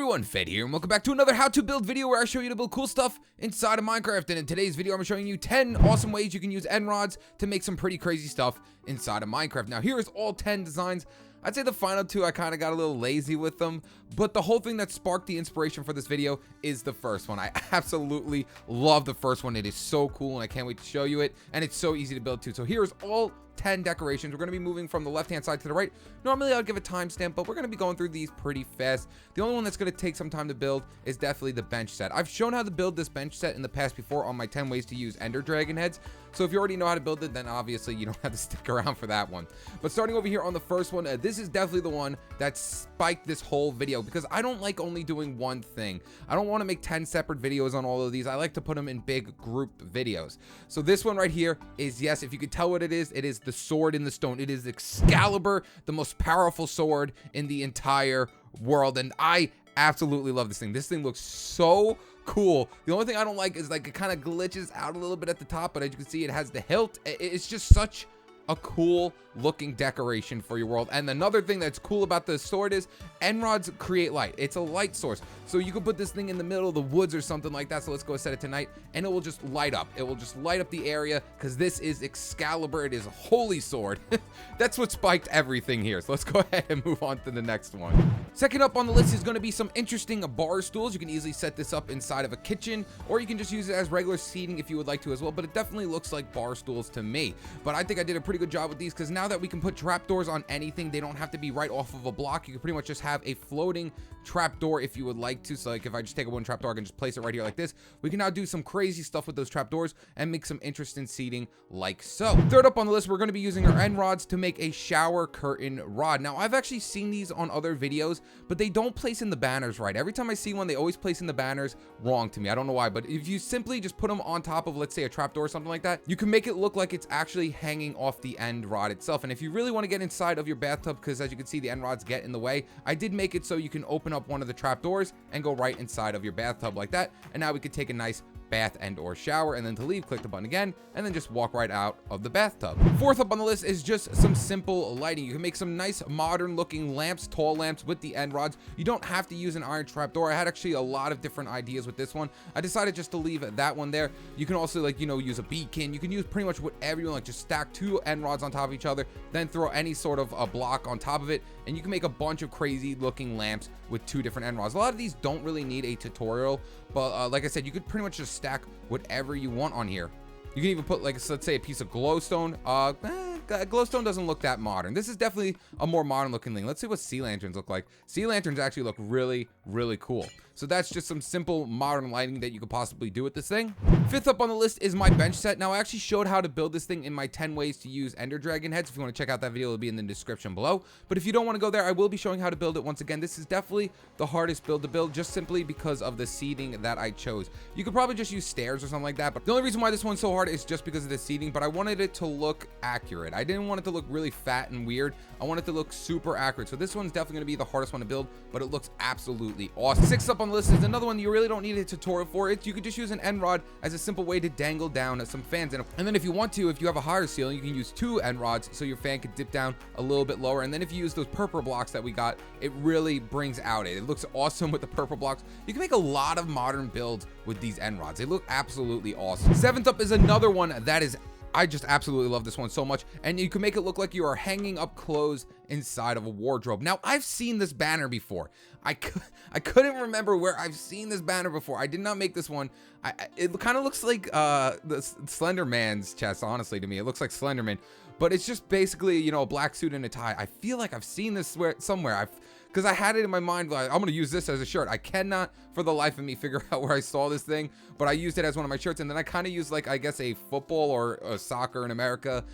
everyone, Fed here, and welcome back to another how to build video where I show you to build cool stuff inside of Minecraft. And in today's video, I'm showing you 10 awesome ways you can use end rods to make some pretty crazy stuff inside of Minecraft. Now, here's all 10 designs. I'd say the final two, I kind of got a little lazy with them, but the whole thing that sparked the inspiration for this video is the first one. I absolutely love the first one. It is so cool, and I can't wait to show you it, and it's so easy to build too. So here's all 10 decorations. We're going to be moving from the left-hand side to the right. Normally, I'll give a timestamp, but we're going to be going through these pretty fast. The only one that's going to take some time to build is definitely the bench set. I've shown how to build this bench set in the past before on my 10 ways to use Ender Dragon heads. So if you already know how to build it, then obviously you don't have to stick around for that one. But starting over here on the first one, this is definitely the one that spiked this whole video because I don't like only doing one thing. I don't want to make 10 separate videos on all of these. I like to put them in big group videos. So this one right here is, yes, if you could tell what it is the sword in the stone. It is Excalibur, the most powerful sword in the entire world, and I absolutely love this thing. This thing looks so cool. The only thing I don't like is like it kind of glitches out a little bit at the top, but as you can see, it has the hilt. It's just such a cool looking decoration for your world. And another thing that's cool about the sword is end rods create light. It's a light source, so you can put this thing in the middle of the woods or something like that. So let's go set it tonight, and it will just light up. It will just light up the area because this is Excalibur. It is a holy sword. That's what spiked everything here. So let's go ahead and move on to the next one. Second up on the list is going to be some interesting bar stools. You can easily set this up inside of a kitchen, or you can just use it as regular seating if you would like to as well, but it definitely looks like bar stools to me. But I think I did a pretty good job with these because now that we can put trapdoors on anything, they don't have to be right off of a block. You can pretty much just have a floating trapdoor if you would like to. So like if I just take a one trapdoor, I can just place it right here like this. We can now do some crazy stuff with those trapdoors and make some interesting seating like so. Third up on the list, we're going to be using our end rods to make a shower curtain rod. Now I've actually seen these on other videos, but they don't place in the banners right. Every time I see one, they always place in the banners wrong to me. I don't know why, but if you simply just put them on top of, let's say, a trapdoor or something like that, you can make it look like it's actually hanging off the end rod itself. And if you really want to get inside of your bathtub, because as you can see, the end rods get in the way, I did make it so you can open up one of the trapdoors and go right inside of your bathtub like that. And now we could take a nice bath and or shower, and then to leave, click the button again, and then just walk right out of the bathtub. Fourth up on the list is just some simple lighting. You can make some nice modern looking lamps, tall lamps with the end rods. You don't have to use an iron trapdoor. I had actually a lot of different ideas with this one. I decided just to leave that one there. You can also, like, you know, use a beacon. You can use pretty much whatever you want. Like just stack two end rods on top of each other, then throw any sort of a block on top of it, and you can make a bunch of crazy looking lamps with two different end rods. A lot of these don't really need a tutorial, but like I said, you could pretty much just stack whatever you want on here. You can even put, like, let's say a piece of glowstone. Glowstone doesn't look that modern. This is definitely a more modern looking thing. Let's see what sea lanterns look like. Sea lanterns actually look really, really cool. So that's just some simple modern lighting that you could possibly do with this thing. Fifth up on the list is my bench set. Now I actually showed how to build this thing in my 10 ways to use Ender Dragon heads. If you want to check out that video, it'll be in the description below. But if you don't want to go there, I will be showing how to build it once again. This is definitely the hardest build to build, just simply because of the seating that I chose. You could probably just use stairs or something like that, but the only reason why this one's so hard is just because of the seating. But I wanted it to look accurate. I didn't want it to look really fat and weird. I want it to look super accurate. So this one's definitely going to be the hardest one to build, but it looks absolutely awesome. Sixth up on the list is another one you really don't need a tutorial for. You could just use an end rod as a simple way to dangle down some fans. And then if you want to, if you have a higher ceiling, you can use two end rods so your fan could dip down a little bit lower. And then if you use those purple blocks that we got, it really brings out it. It looks awesome with the purple blocks. You can make a lot of modern builds with these end rods. They look absolutely awesome. Seventh up is another one that is, I just absolutely love this one so much, and you can make it look like you are hanging up clothes inside of a wardrobe. Now, I've seen this banner before. I couldn't remember where I've seen this banner before. I did not make this one. It kind of looks like the Slender Man's chest, honestly, to me. It looks like Slender Man, but it's just basically, you know, a black suit and a tie. I feel like I've seen this somewhere. Because I had it in my mind, like, I'm going to use this as a shirt. I cannot, for the life of me, figure out where I saw this thing, but I used it as one of my shirts, and then I kind of used, like, I guess a football or a soccer in America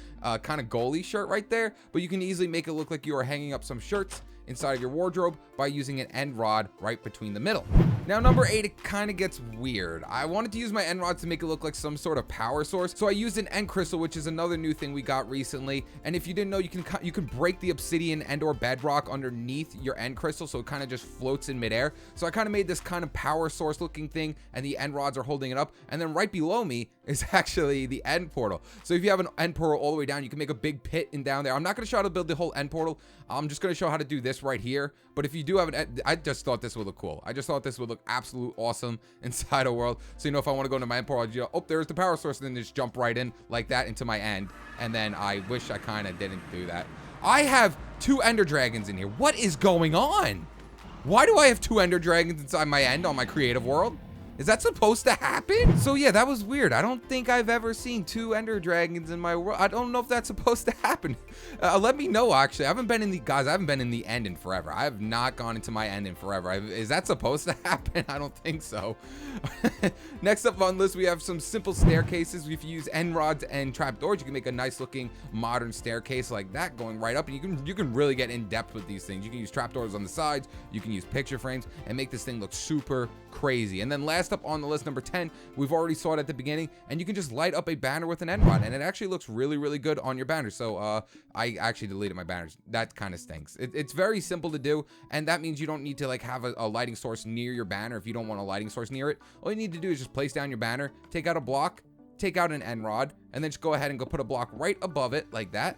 kind of goalie shirt right there, but you can easily make it look like you are hanging up some shirts inside of your wardrobe by using an end rod right between the middle. Now, number 8, it kind of gets weird. I wanted to use my end rods to make it look like some sort of power source, so I used an end crystal, which is another new thing we got recently. And if you didn't know, you can break the obsidian and or bedrock underneath your end crystal, so it kind of just floats in midair. So I kind of made this kind of power source looking thing, and the end rods are holding it up. And then right below me is actually the end portal. So if you have an end portal all the way down. You can make a big pit in down there. I'm not going to show how to build the whole end portal. I'm just going to show how to do this right here. But if you do have an, I just thought this would look cool. I just thought this would look absolute awesome inside a world. So, if I want to go into my end portal, oh, there's the power source, and then just jump right in like that into my end. And then I wish I kind of didn't do that. I have 2 ender dragons in here. What is going on? Why do I have 2 ender dragons inside my end on my creative world? Is that supposed to happen? So yeah, that was weird. I don't think I've ever seen 2 ender dragons in my world. I don't know if that's supposed to happen. Let me know, actually. I haven't been in the end in forever. I have not gone into my end in forever. Is that supposed to happen? I don't think so. Next up on the list, we have some simple staircases. If you use end rods and trapdoors, you can make a nice looking modern staircase like that going right up. And you can really get in depth with these things. You can use trapdoors on the sides. You can use picture frames and make this thing look super crazy. And then last up on the list, number 10, we've already saw it at the beginning, and you can just light up a banner with an end rod, and it actually looks really, really good on your banner. So I actually deleted my banners. That kind of stinks. It's very simple to do, and that means you don't need to like have a lighting source near your banner if you don't want a lighting source near it. All you need to do is just place down your banner, take out a block, take out an end rod, and then just go ahead and go put a block right above it like that.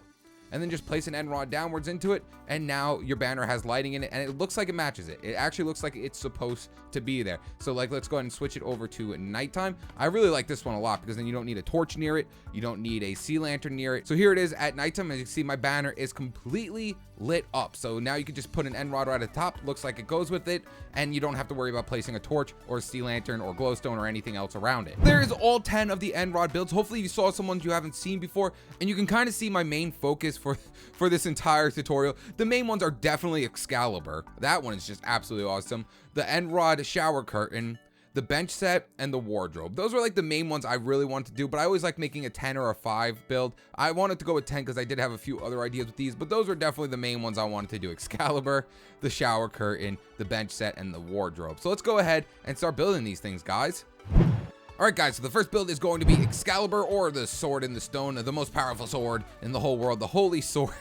And then just place an end rod downwards into it, and now your banner has lighting in it, and it looks like it matches it. It actually looks like it's supposed to be there. So like, let's go ahead and switch it over to nighttime. I really like this one a lot because then you don't need a torch near it. You don't need a sea lantern near it. So here it is at nighttime. As you can see, my banner is completely lit up. So now you can just put an end rod right at the top. Looks like it goes with it, and you don't have to worry about placing a torch or a sea lantern or glowstone or anything else around it. There's all 10 of the end rod builds. Hopefully you saw some ones you haven't seen before, and you can kind of see my main focus for this entire tutorial. The main ones are definitely Excalibur. That one is just absolutely awesome. The end rod shower curtain, the bench set, and the wardrobe. Those were like the main ones I really wanted to do, but I always like making a 10 or a 5 build. I wanted to go with 10 because I did have a few other ideas with these, but those are definitely the main ones I wanted to do. Excalibur, the shower curtain, the bench set, and the wardrobe. So let's go ahead and start building these things, guys. All right, guys, so the first build is going to be Excalibur, or the sword in the stone, the most powerful sword in the whole world, the holy sword.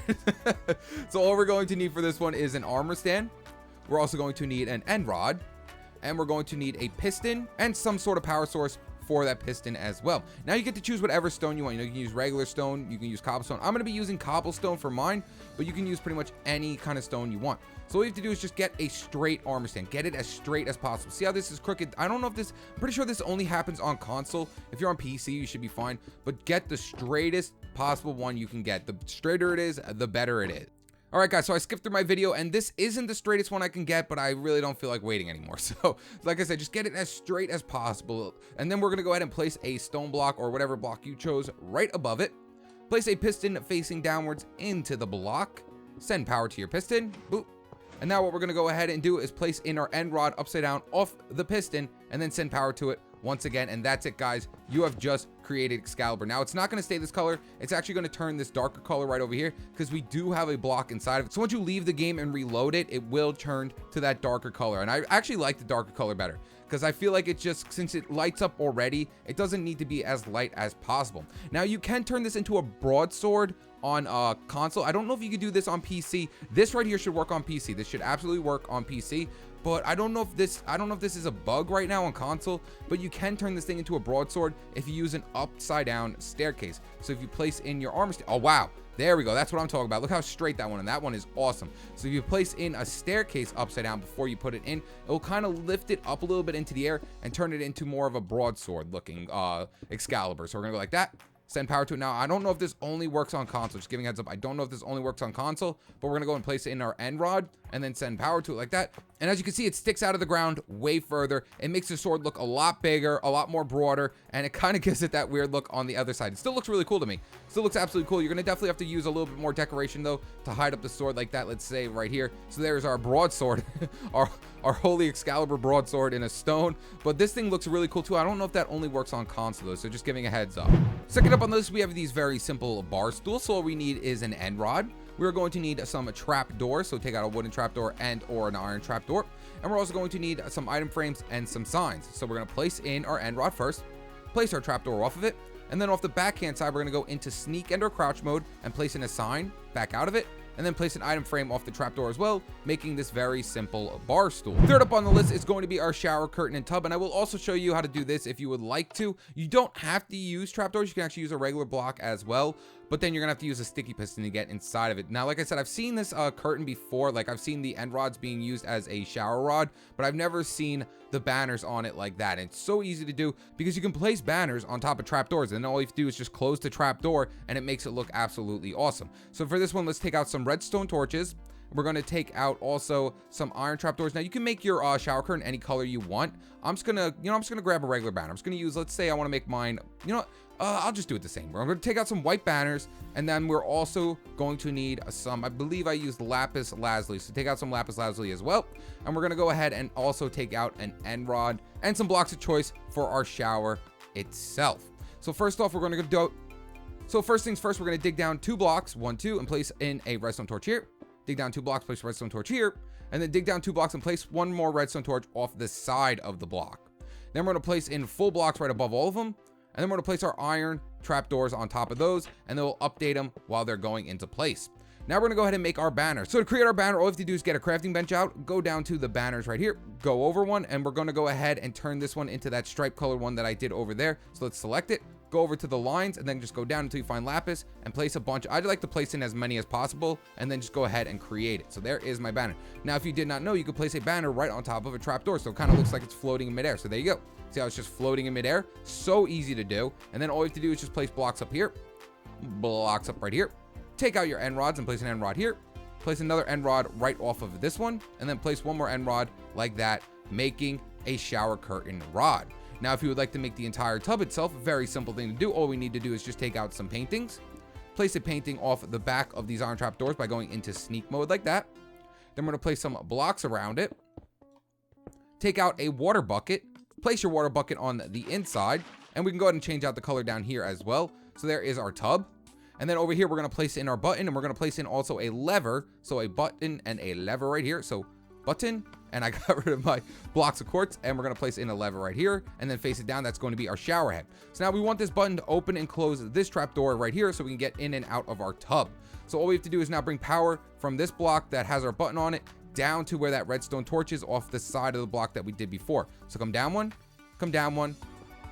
So all we're going to need for this one is an armor stand. We're also going to need an end rod, and we're going to need a piston and some sort of power source for that piston as well. Now you get to choose whatever stone you want. You can use regular stone, you can use cobblestone. I'm going to be using cobblestone for mine, but you can use pretty much any kind of stone you want. So all you have to do is just get a straight armor stand. Get it as straight as possible. See how this is crooked? I don't know if this, I'm pretty sure this only happens on console. If you're on PC, you should be fine, but get the straightest possible one you can get. The straighter it is, the better it is. All right, guys, so I skipped through my video, and this isn't the straightest one I can get, but I really don't feel like waiting anymore. So like I said, just get it as straight as possible. And then we're going to go ahead and place a stone block or whatever block you chose right above it. Place a piston facing downwards into the block. Send power to your piston. Boop. And now what we're going to go ahead and do is place in our end rod upside down off the piston, and then send power to it once again. And that's it, guys. You have just created Excalibur. Now it's not going to stay this color. It's actually going to turn this darker color right over here because we do have a block inside of it. So once you leave the game and reload it, it will turn to that darker color. And I actually like the darker color better because I feel like it just, since it lights up already, it doesn't need to be as light as possible. Now you can turn this into a broadsword on console. I don't know if you could do this on PC. This right here should work on PC. This should absolutely work on PC. But I don't know if this is a bug right now on console, but you can turn this thing into a broadsword if you use an upside down staircase. So if you place in your armor stand, oh wow, there we go. That's what I'm talking about. Look how straight that one, and that one is awesome. So if you place in a staircase upside down before you put it in, it will kind of lift it up a little bit into the air and turn it into more of a broadsword looking Excalibur. So we're gonna go like that. Send power to it. Now, I don't know if this only works on console. Just giving a heads up. I don't know if this only works on console, but we're going to go and place it in our end rod and then send power to it like that. And as you can see, it sticks out of the ground way further. It makes the sword look a lot bigger, a lot more broader, and it kind of gives it that weird look on the other side. It still looks really cool to me. Still looks absolutely cool. You're going to definitely have to use a little bit more decoration, though, to hide up the sword like that, let's say right here. So there's our broadsword, our holy Excalibur broadsword in a stone. But this thing looks really cool, too. I don't know if that only works on console, though, so just giving a heads up. Second up on the list, we have these very simple bar stools. So all we need is an end rod. We're going to need some trap doors, so take out a wooden trap door and or an iron trap door. And we're also going to need some item frames and some signs. So we're going to place in our end rod first, place our trap door off of it, and then off the backhand side, we're going to go into sneak and or crouch mode and place in a sign back out of it, and then place an item frame off the trapdoor as well, making this very simple bar stool. Third up on the list is going to be our shower curtain and tub, and I will also show you how to do this if you would like to. You don't have to use trapdoors. You can actually use a regular block as well, but then you're gonna have to use a sticky piston to get inside of it. Now, like I said, I've seen this curtain before. Like, I've seen the end rods being used as a shower rod, but I've never seen the banners on it like that. And it's so easy to do because you can place banners on top of trapdoors, and all you have to do is just close the trapdoor, and it makes it look absolutely awesome. So for this one, let's take out some redstone torches. We're going to take out also some iron trapdoors. Now, you can make your shower curtain any color you want. I'm just gonna grab a regular banner. I'm just gonna use, let's say I want to make mine, I'll just do it the same. We're going to take out some white banners, and then we're also going to need some, I believe I used lapis lazuli, so take out some lapis lazuli as well. And we're going to go ahead and also take out an end rod and some blocks of choice for our shower itself. So first off, we're going to do, so first things first, we're going to dig down 2 blocks, 1, 2, and place in a redstone torch here. Dig down 2 blocks, place a redstone torch here, and then dig down 2 blocks and place 1 more redstone torch off the side of the block. Then we're going to place in full blocks right above all of them, and then we're going to place our iron trapdoors on top of those, and then we'll update them while they're going into place. Now we're going to go ahead and make our banner. So to create our banner, all you have to do is get a crafting bench out, go down to the banners right here, go over one, and we're going to go ahead and turn this one into that stripe colored one that I did over there. So let's select it. Go over to the lines and then just go down until you find lapis and place a bunch. I'd like to place in as many as possible and then just go ahead and create it. So there is my banner. Now, if you did not know, you could place a banner right on top of a trapdoor, so it kind of looks like it's floating in midair. So there you go. See how it's just floating in midair? So easy to do. And then all you have to do is just place blocks up here, blocks up right here. Take out your end rods and place an end rod here. Place another end rod right off of this one, and then place 1 more end rod like that, making a shower curtain rod. Now, if you would like to make the entire tub itself, very simple thing to do. All we need to do is just take out some paintings, place a painting off the back of these iron trap doors by going into sneak mode like that. Then we're going to place some blocks around it. Take out a water bucket, place your water bucket on the inside, and we can go ahead and change out the color down here as well. So there is our tub. And then over here, we're going to place in our button, and we're going to place in also a lever. So a button and a lever right here. So button, and I got rid of my blocks of quartz, and we're going to place in a lever right here and then face it down. That's going to be our shower head. So now we want this button to open and close this trap door right here so we can get in and out of our tub. So all we have to do is now bring power from this block that has our button on it down to where that redstone torch is off the side of the block that we did before. So come down one, come down one,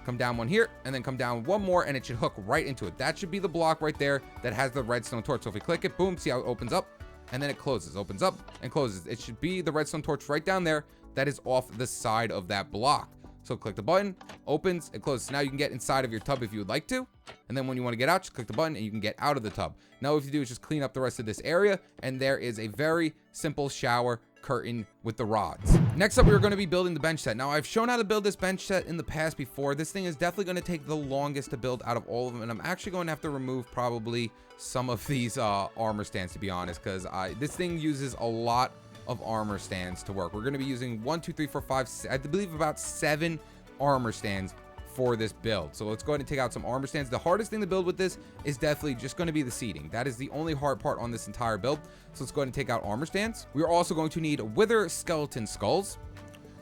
come down one here, and then come down 1 more, and it should hook right into it. That should be the block right there that has the redstone torch. So if we click it, boom, see how it opens up? And then it closes, opens up and closes. It should be the redstone torch right down there that is off the side of that block. So click the button, opens, it closes. Now you can get inside of your tub if you would like to. And then when you want to get out, just click the button and you can get out of the tub. Now what you do is just clean up the rest of this area, and there is a very simple shower curtain with the rods. Next up, we're going to be building the bench set. Now, I've shown how to build this bench set in the past before. This thing is definitely going to take the longest to build out of all of them, and I'm actually going to have to remove probably some of these armor stands, to be honest, because this thing uses a lot of armor stands to work. We're going to be using 1, 2, 3, 4, 5, I believe about 7 armor stands for this build. So let's go ahead and take out some armor stands. The hardest thing to build with this is definitely just going to be the seating. That is the only hard part on this entire build. So let's go ahead and take out armor stands. We are also going to need wither skeleton skulls.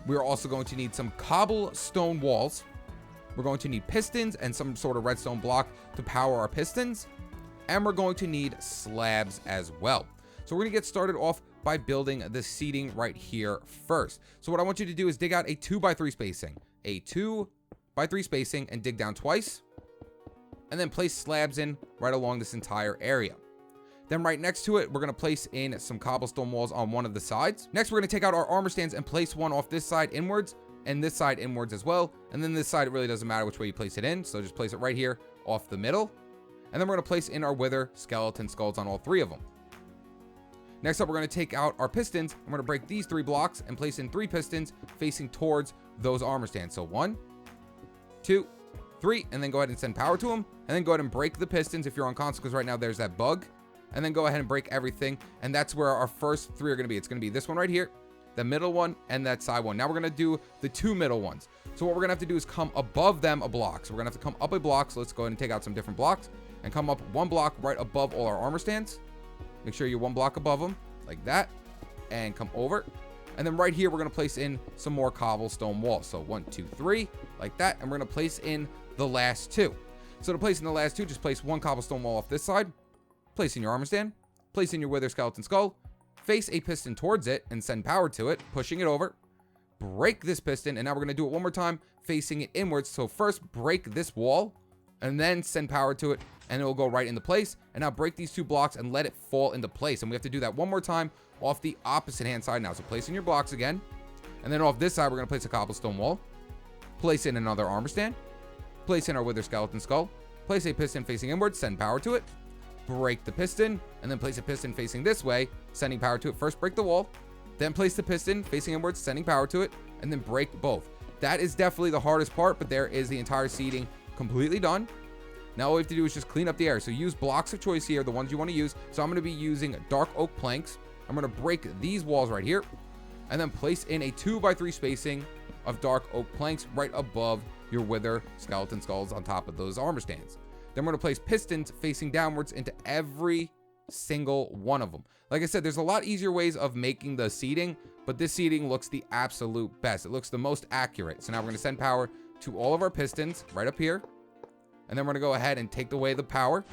We are also going to need some cobblestone walls. We're going to need pistons and some sort of redstone block to power our pistons. And we're going to need slabs as well. So we're going to get started off by building the seating right here first. So what I want you to do is dig out a 2x3 spacing, a 2x3 spacing, and dig down twice, and then place slabs in right along this entire area. Then right next to it, we're going to place in some cobblestone walls on one of the sides. Next, we're going to take out our armor stands and place one off this side inwards and this side inwards as well. And then this side, it really doesn't matter which way you place it in. So just place it right here off the middle. And then we're going to place in our wither skeleton skulls on all 3 of them. Next up, we're going to take out our pistons. I'm going to break these 3 blocks and place in 3 pistons facing towards those armor stands. So 1, 2, 3, and then go ahead and send power to them. And then go ahead and break the pistons if you're on console, because right now there's that bug. And then go ahead and break everything. And that's where our first 3 are going to be. It's going to be this one right here, the middle one, and that side one. Now we're going to do the 2 middle ones. So what we're going to have to do is come above them a block. So we're going to have to come up a block. So let's go ahead and take out some different blocks and come up 1 block right above all our armor stands. Make sure you're 1 block above them like that, and come over. And then right here, we're going to place in some more cobblestone walls. So 1, 2, 3 like that. And we're going to place in the last 2. So to place in the last 2, just place 1 cobblestone wall off this side, place in your armor stand, place in your wither skeleton skull, face a piston towards it and send power to it, pushing it over, break this piston. And now we're going to do it 1 more time, facing it inwards. So first break this wall and then send power to it, and it will go right into place. And now break these 2 blocks and let it fall into place. And we have to do that one more time off the opposite hand side now. So place in your blocks again. And then off this side, we're going to place a cobblestone wall. Place in another armor stand. Place in our wither skeleton skull. Place a piston facing inwards, send power to it. Break the piston, and then place a piston facing this way, sending power to it. First break the wall, then place the piston facing inwards, sending power to it, and then break both. That is definitely the hardest part, but there is the entire seating completely done. Now all we have to do is just clean up the area. So use blocks of choice here, the ones you want to use. So I'm going to be using dark oak planks. I'm going to break these walls right here, and then place in a 2x3 spacing of dark oak planks right above your wither skeleton skulls on top of those armor stands. Then we're going to place pistons facing downwards into every single one of them. Like I said, there's a lot easier ways of making the seating, but this seating looks the absolute best. It looks the most accurate. So now we're going to send power to all of our pistons right up here. And then we're going to go ahead and take away the power.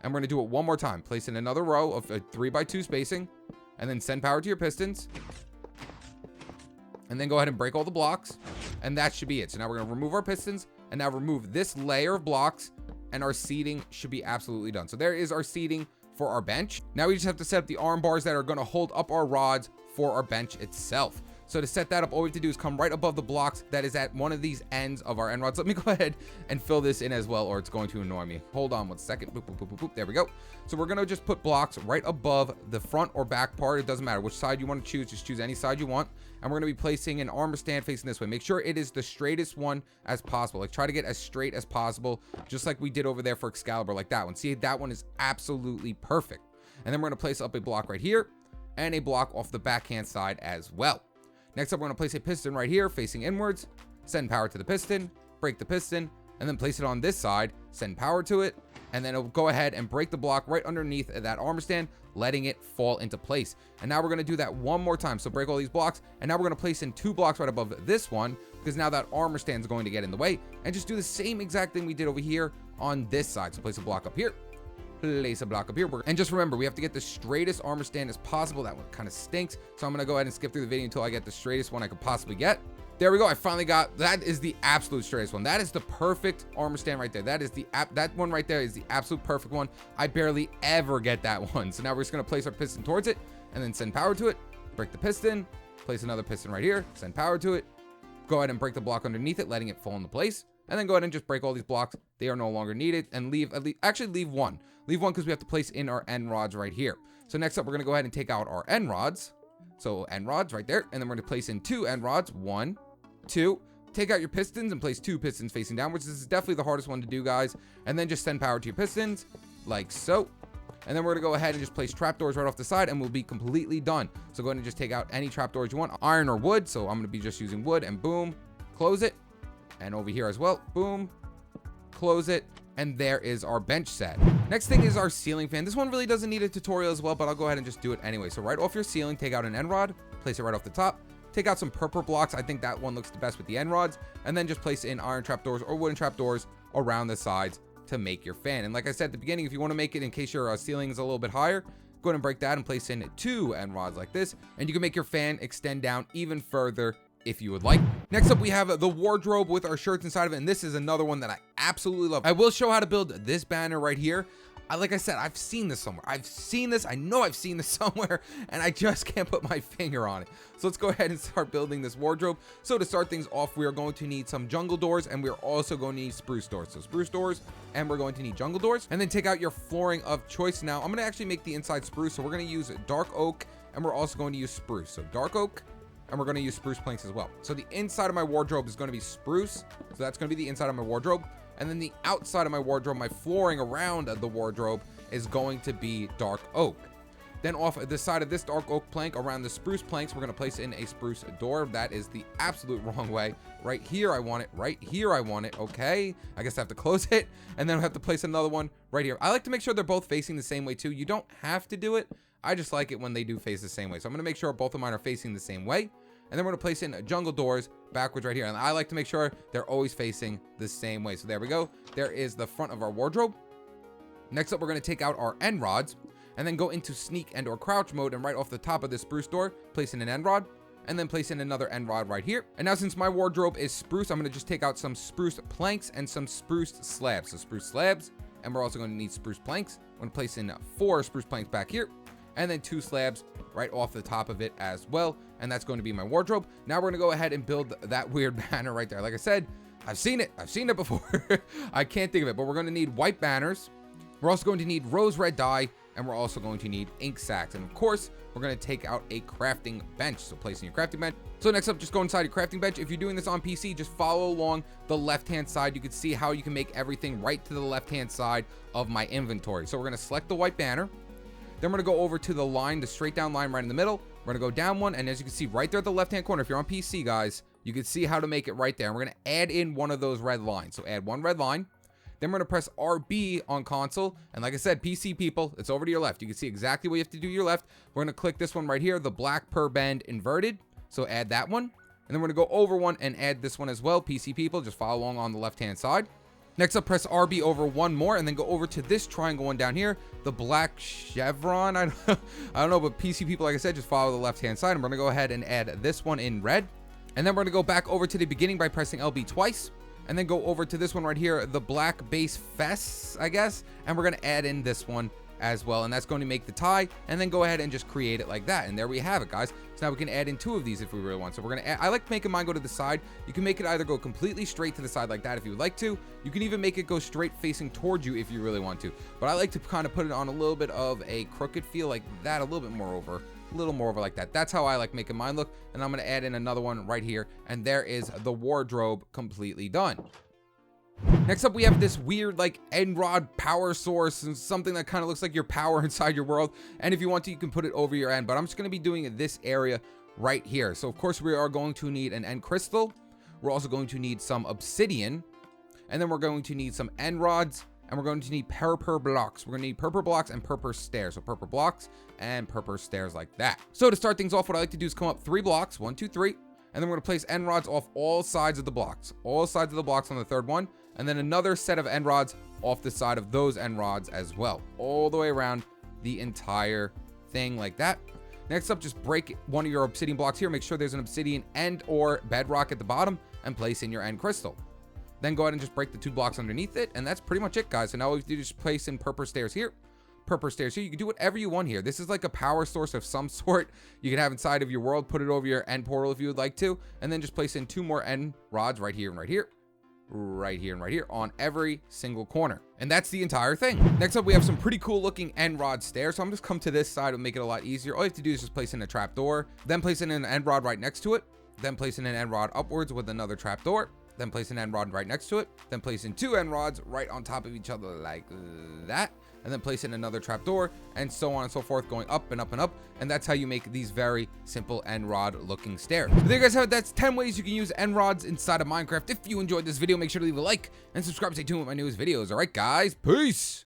And we're going to do it one more time. Place in another row of a 3x2 spacing. And then send power to your pistons. And then go ahead and break all the blocks. And that should be it. So now we're going to remove our pistons. And now remove this layer of blocks. And our seating should be absolutely done. So there is our seating for our bench. Now we just have to set up the arm bars that are going to hold up our rods for our bench itself. So to set that up, all we have to do is come right above the blocks that is at one of these ends of our end rods. Let me go ahead and fill this in as well, or it's going to annoy me. Hold on one second. Boop, boop, boop, boop, boop. There we go. So we're going to just put blocks right above the front or back part. It doesn't matter which side you want to choose. Just choose any side you want. And we're going to be placing an armor stand facing this way. Make sure it is the straightest one as possible. Like try to get as straight as possible, just like we did over there for Excalibur, like that one. See, that one is absolutely perfect. And then we're going to place up a block right here and a block off the backhand side as well. Next up, we're going to place a piston right here facing inwards, send power to the piston, break the piston, and then place it on this side, send power to it, and then it'll go ahead and break the block right underneath that armor stand, letting it fall into place. And now we're going to do that one more time. So break all these blocks, and now we're going to place in 2 blocks right above this one, because now that armor stand is going to get in the way, and just do the same exact thing we did over here on this side. So place a block up here. Place a block up here. And just remember, we have to get the straightest armor stand as possible. That one kind of stinks. So I'm going to go ahead and skip through the video until I get the straightest one I could possibly get. There we go. I finally got, that is the absolute straightest one. That is the perfect armor stand right there. That is that one right there is the absolute perfect one. I barely ever get that one. So now we're just going to place our piston towards it and then send power to it. Break the piston. Place another piston right here. Send power to it. Go ahead and break the block underneath it, letting it fall into place. And then go ahead and just break all these blocks. They are no longer needed. And leave one. Leave one because we have to place in our end rods right here. So next up, we're going to go ahead and take out our end rods. So end rods right there. And then we're going to place in 2 end rods. 1, 2. Take out your pistons and place 2 pistons facing downwards. This is definitely the hardest one to do, guys. And then just send power to your pistons like so. And then we're going to go ahead and just place trapdoors right off the side and we'll be completely done. So go ahead and just take out any trapdoors you want. Iron or wood. So I'm going to be just using wood and boom. Close it. And over here as well. Boom. Close it. And there is our bench set. Next thing is our ceiling fan. This one really doesn't need a tutorial as well, but I'll go ahead and just do it anyway. So right off your ceiling, take out an end rod, place it right off the top, take out some purple blocks. I think that one looks the best with the end rods, and then just place in iron trapdoors or wooden trapdoors around the sides to make your fan. And like I said at the beginning, if you want to make it in case your ceiling is a little bit higher, go ahead and break that and place in 2 end rods like this, and you can make your fan extend down even further if you would like. Next up, we have the wardrobe with our shirts inside of it, and this is another one that I absolutely love. I will show how to build this banner right here. Like I said, I've seen this somewhere. I know I've seen this somewhere, and I just can't put my finger on it. So let's go ahead and start building this wardrobe. So to start things off, we are going to need some jungle doors, and we're also going to need spruce doors. So spruce doors, and we're going to need jungle doors. And then take out your flooring of choice. Now, I'm going to actually make the inside spruce, so we're going to use dark oak, and we're also going to use spruce. So dark oak, and we're going to use spruce planks as well. So the inside of my wardrobe is going to be spruce. So that's going to be the inside of my wardrobe. And then the outside of my wardrobe, my flooring around the wardrobe is going to be dark oak. Then off the side of this dark oak plank around the spruce planks, we're going to place in a spruce door. That is the absolute wrong way. Right here, I want it. Right here, I want it. Okay. I guess I have to close it. And then I have to place another one right here. I like to make sure they're both facing the same way too. You don't have to do it. I just like it when they do face the same way. So I'm going to make sure both of mine are facing the same way. And then we're going to place in jungle doors backwards right here. And I like to make sure they're always facing the same way. So there we go. There is the front of our wardrobe. Next up, we're going to take out our end rods and then go into sneak and or crouch mode. And right off the top of this spruce door, place in an end rod and then place in another end rod right here. And now since my wardrobe is spruce, I'm going to just take out some spruce planks and some spruce slabs. So spruce slabs and we're also going to need spruce planks. I'm going to place in 4 spruce planks back here, and then 2 slabs right off the top of it as well, and that's going to be my wardrobe. Now we're going to go ahead and build that weird banner right there. Like I said, I've seen it before. I can't think of it, but we're going to need white banners. We're also going to need rose red dye, and we're also going to need ink sacks. And of course, we're going to take out a crafting bench. So placing your crafting bench. So next up, just go inside your crafting bench. If you're doing this on PC, just follow along the left-hand side. You can see how you can make everything right to the left-hand side of my inventory. So we're going to select the white banner. Then we're going to go over to the line, the straight down line right in the middle. We're going to go down one. And as you can see right there at the left-hand corner, if you're on PC, guys, you can see how to make it right there. And we're going to add in one of those red lines. So add 1 red line. Then we're going to press RB on console. And like I said, PC people, it's over to your left. You can see exactly what you have to do to your left. We're going to click this one right here, the black per bend inverted. So add that one. And then we're going to go over one and add this one as well. PC people, just follow along on the left-hand side. Next up, press RB over one more and then go over to this triangle one down here, the black chevron. I don't know, but PC people, like I said, just follow the left-hand side. And we're going to go ahead and add this one in red. And then we're going to go back over to the beginning by pressing LB twice. And then go over to this one right here, the black base fess, I guess. And we're going to add in this one as well. And that's going to make the tie. And then go ahead and just create it like that. And there we have it, guys. So now we can add in 2 of these if we really want. So we're going to add, I like making mine go to the side. You can make it either go completely straight to the side like that if you would like to. You can even make it go straight facing towards you if you really want to. But I like to kind of put it on a little bit of a crooked feel like that, a little bit more over. A little more over like that. That's how I like making mine look. And I'm going to add in another one right here. And there is the wardrobe completely done. Next up, we have this weird like end rod power source and something that kind of looks like your power inside your world. And if you want to, you can put it over your end. But I'm just going to be doing this area right here. So of course, we are going to need an end crystal. We're also going to need some obsidian. And then we're going to need some end rods. And we're going to need purple blocks. We're going to need purple blocks and purple stairs. So purple blocks and purple stairs like that. So to start things off, what I like to do is come up 3 blocks. 1, 2, 3. And then we're going to place end rods off all sides of the blocks. All sides of the blocks on the 3rd one. And then another set of end rods off the side of those end rods as well. All the way around the entire thing like that. Next up, just break one of your obsidian blocks here. Make sure there's an obsidian and or bedrock at the bottom. And place in your end crystal. Then go ahead and just break the 2 blocks underneath it. And that's pretty much it, guys. So now all we have to do is just place in purple stairs here. Purple stairs here. You can do whatever you want here. This is like a power source of some sort you can have inside of your world. Put it over your end portal if you would like to. And then just place in 2 more end rods right here and right here. Right here and right here on every single corner. And that's the entire thing. Next up, we have some pretty cool looking end rod stairs. So I'm just come to this side and make it a lot easier. All you have to do is just place in a trap door. Then place in an end rod right next to it. Then place in an end rod upwards with another trap door. Then place an end rod right next to it. Then place in 2 end rods right on top of each other like that. And then place in another trapdoor, and so on and so forth, going up and up and up. And that's how you make these very simple end rod looking stairs. But there you guys have it. That's 10 ways you can use end rods inside of Minecraft. If you enjoyed this video, make sure to leave a like and subscribe. Stay tuned with my newest videos. All right, guys, peace.